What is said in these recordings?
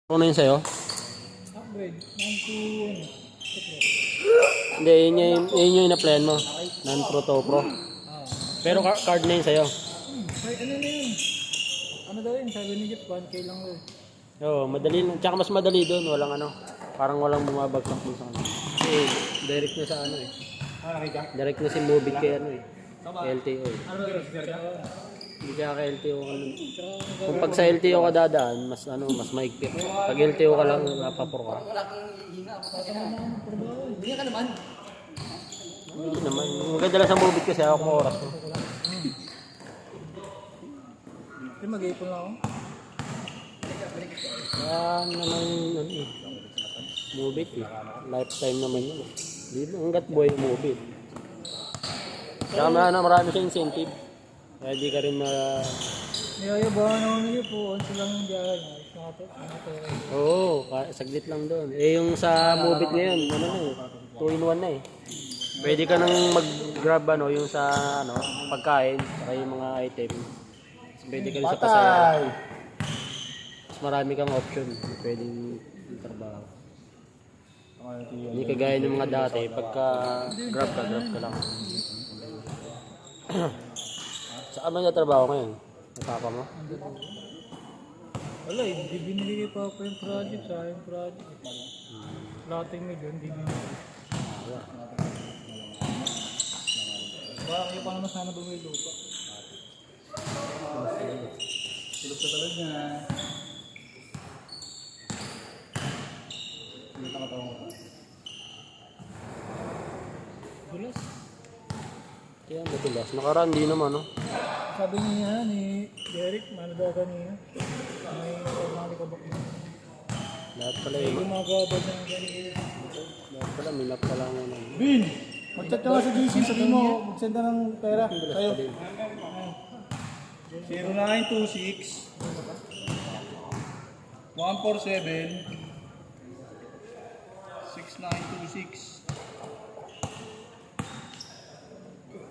Ano yun sa'yo? Upgrade. 9 to ano? Hindi, yun yung ina-plan mo. Non-pro to pro. Pero card na yun sa'yo. Ay, ano na yun? Ano daw yun? Sabi ni Jeff, 1K lang daw. Oo, madali. Tsaka mas madali doon. Walang ano. Parang walang bumabagsak dun sa ano. Kasi direct na sa ano eh. Direct na si Mobit kay ano eh. LTO eh. Ano daw yun? Hindi kaya ka LTO ka nun. Kung pag sa LTO ka dadaan, mas ano, mas maigpit. Pag LTO ka lang, napapro ka. Hindi ka naman. Hindi naman. Maganda lang sa Mobit kasi ako oras ko. Hindi, mag-ipon lang ako. Yan naman yun eh. Mobit eh. Lifetime naman yun eh. Di ba hanggat buhay Mobit. Tsaka marami sa incentive. Kaya di ka rin Niyayabahan naman niyo po. Once lang yung biyahe niya. Oo, saglit lang doon. Eh yung sa Mobit ngayon, ano na eh. 2-in-1 na eh. Pwede ka nang mag-grab ano, yung sa ano, pagkain, saka yung mga item. Pwede ka rin sa pasaya. Mas marami kang option. Pwedeng trabaho. Hindi kagaya ng mga dati, pagka grab ka lang. Saan man yung trabaho ngayon? May papa mo? Wala, hindi binili kay Papa yung project. Sa yung project. Lating milyon, hindi binili. Bakit pa naman sana bumili lupa? Tulog ka talaga niya. Hindi ka matawang ka. Gulas. Kaya matulas. Nakaraan di naman, no? Sabi niya ni Derek, ano daw kanina? May pagmalikabak niya. Lahat pala May yun. gumagawa daw ng ganito. Lahat pala, minap pala nga nun. Bin! Mag-chat ka nga sa GC, sabi mo, mag-send ka ng pera. Kayo. 0926 147 6926.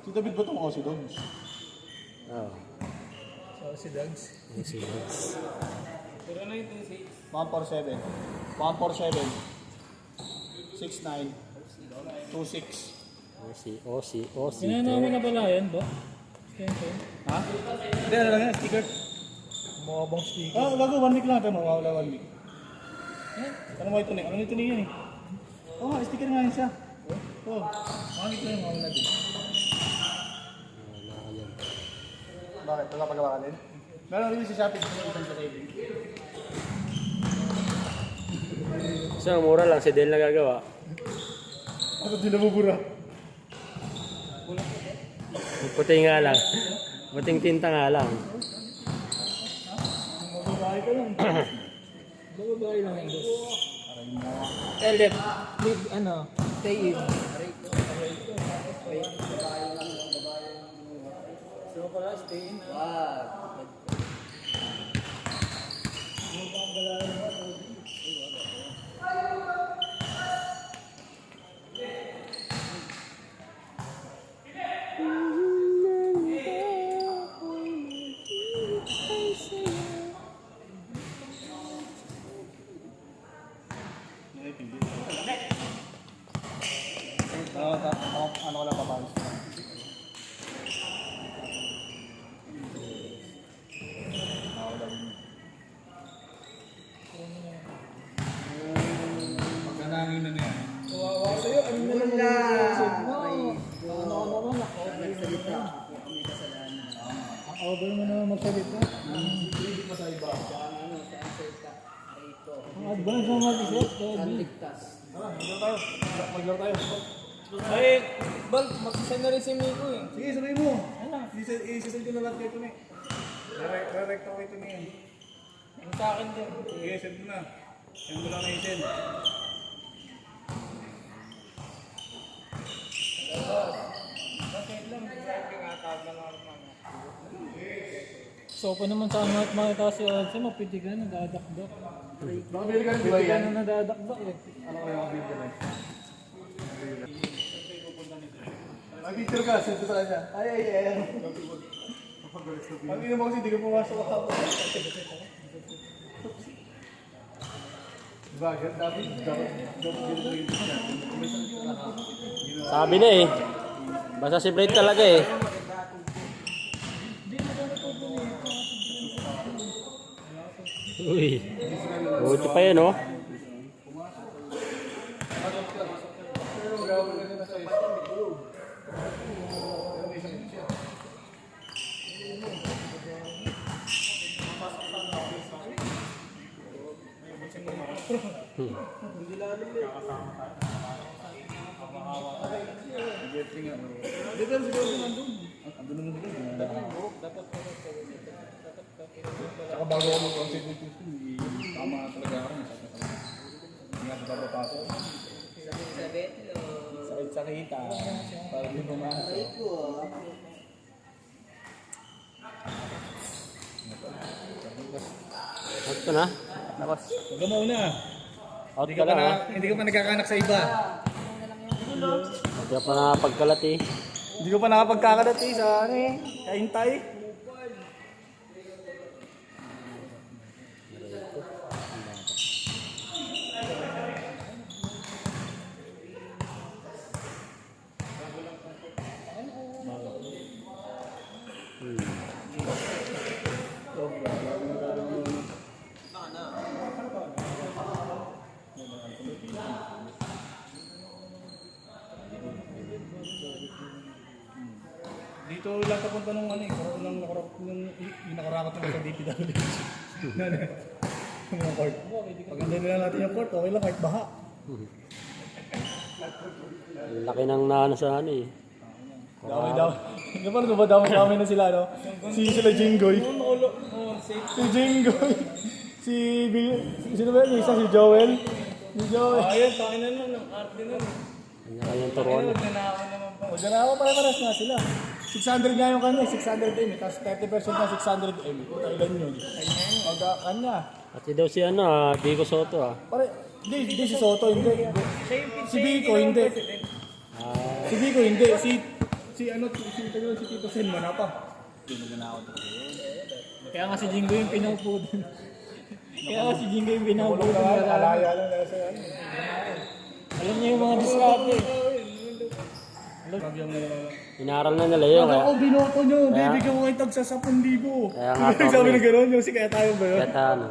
Si David ba itong Aussie Dogs? Oo. Si Dogs. Sige. 0926 147 147 6926. OC. Sinama mo na pala yan ba? Ha? Hindi, ano lang yan, sticker. Mukha bang sticker? Ah, gago, 1 week lang ito, mawawala 1 week. Ano mo ito ni? Ano ito ni yan eh? Oo nga, sticker nga yun siya. Oo, 1 week lang, mawawala din. Wala yan. Bakit? Wala pagawa ka din? Meron rin sa Shopee, isang sa saving. So, mura lang. Si Del nagagawa. Ako din nabubura. Puti nga lang. Puting tinta nga lang. Mababae ka lang. Mababae lang yung boss. Elip, leave, ano, stay in. So pala, stay in. Ano ko lang papalis ko. Magkanangin na yan. Kawawa sa'yo, ano na lang mag-iisip mo? Ano naman, nagsalita. Ang over mo naman magsalita. Hindi pa sa iba. Ang advance mo mag-isip, ligtas. Maglaro tayo. Ay, Bal, mag-send na rin si Miko eh. Sige, sabihin mo. I-send ko na lahat kayo ito ni. Direct ako ito niya. Ang sa akin din. Sige, send mo na. Send mo lang na i-send. So, pa naman sa ano at makita si Odson, mapiti ka na, nadadakdak. Baka bili ka na nadadakdak eh. Ano kaya ang bili ka na? Mag-picture ka, send ko sa kanya. Ay. Pag-inom mo kasi, hindi ka pumasok ako. Sabi na eh. Basta si Blade talaga eh. Uy. Buti pa yun oh. Saka bago ako mag-concentrate tama talaga ako. Hindi nga babapato. Sakit sa kita. Para di pumasok. Out ka na? Tapos, huwag ka mauna. Out ka lang ha? Hindi ka pa nagkakanak sa iba. Hindi ka pa nakapagkalat eh. Hindi ko pa nakapagkakalat sa ano eh. Kaintay. Dito lang kapunta nung ano eh, karoon ng nakarakot ng sa DPWH. Yung court. Pag andun nila natin yung court, okay lang kahit baha. Laki ng naano sa ano eh. Dami. Ano pa ba dami na sila no? Sila Jinggoy. Si Jinggoy. Sino ba yun? Isa si Joel. Si Joel. Ayun, takin na nun. Ang arte nun. Kanyang turuan. Huwag na ako pare-paras nga sila. 600 nga yung kanya, 600M. Tapos 30% na 600M. Puta ilan yun? Kanya. At daw si ano Diego Soto ah. Pare, hindi si Soto, hindi. Si Biko, hindi. Si Biko, hindi. Si Tito Sen, mana pa. Kaya nga si Jingo yung pinaupo din. Alaya lang na sa ano. Alam niya yung mga diskarte. Inaral na nila yun. Ako binoto nyo, bibigyan ko kayo tag sa 10,000. Kaya nga Sabi na gano'n yung si kaya tayo ba yun? Kaya ano,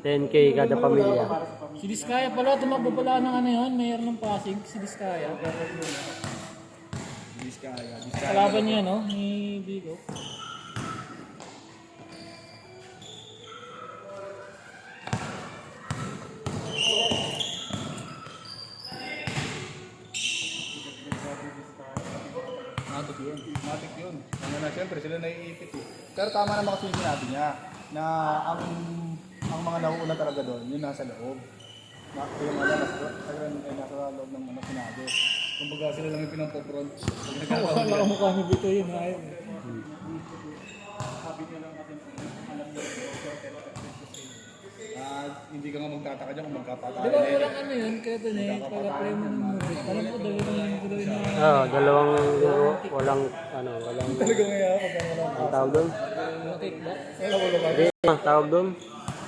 10K kada pamilya. Si Diskaya pala, tumakbo pala ng ano yun, mayor ng Pasig, si Diskaya. Kalaban niya, no? Ni Bigo. Matik yun. Ano na, siyempre sila naiipit eh. Pero tama naman kasi yung sinabi niya na ang mga nauuna talaga doon, yun nasa loob. Yung nasa loob ng ano sinabi. Kumbaga sila lang yung pinampo-front. Wala ka mukha ni Bito yun, ayaw. Hindi ka nga magtataka dyan kung magkapatay. Di ba walang ano yun, kaya ito na eh, pag-apply mo ng movie. Alam ko, dalawang Oo, dalawang walang Talaga nga ako pag wala. ang tawag doon. kickback. Hindi, tawag doon.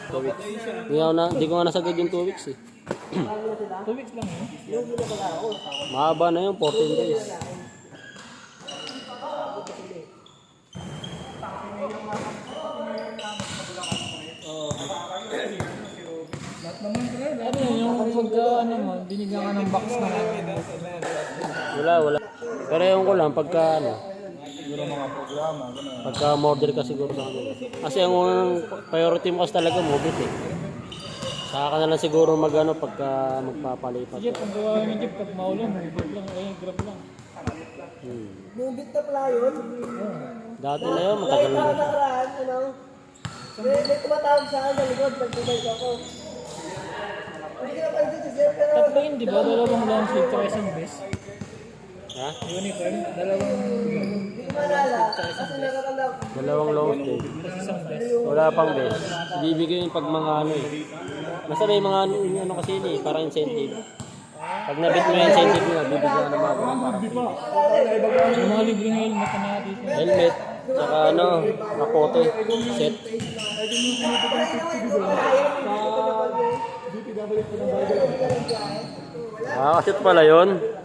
2 weeks. Hindi ko nga nasagad yung 2 weeks eh. 2 weeks lang yun. Mahaba na yun, 14 days. Ano yun, yung pagka ano mo, binigyan ka ng box na Wala. Pero yung ko lang, pagka ano, Siguro mga programa, gano'n. pagka model ka siguro sa kanila. Kasi ang unang priority mo kasi talaga mobile eh. Saka ka na lang siguro magano pagka magpapalipat. Jeep, ang gawa ng Jeep, pag maulan, mobile lang, ay grab lang. Mubit na pala yun. Dati na yun, matagal na. Nakaraan, ano? May tumatawag sa akin sa likod pag tubay ako. Hindi ka na pansin si Sir, pero... Tatlo yun, di ba? Dalawang long sleeve tsaka isang vest. Ha? Uniform, dalawang Hindi ko maalala. Kasi nakakala ko. Dalawang long stay. isang vest. Wala pang best. Ibibigay yun pag mga ano eh. Basta may mga ano kasi yun eh, parang incentive. Pag nabit mo yung incentive nila, bibigyan ka ng mga Yung mga libreng helmet na natin. helmet, saka ano, kapote, set. Ah, kasi ito pala yun.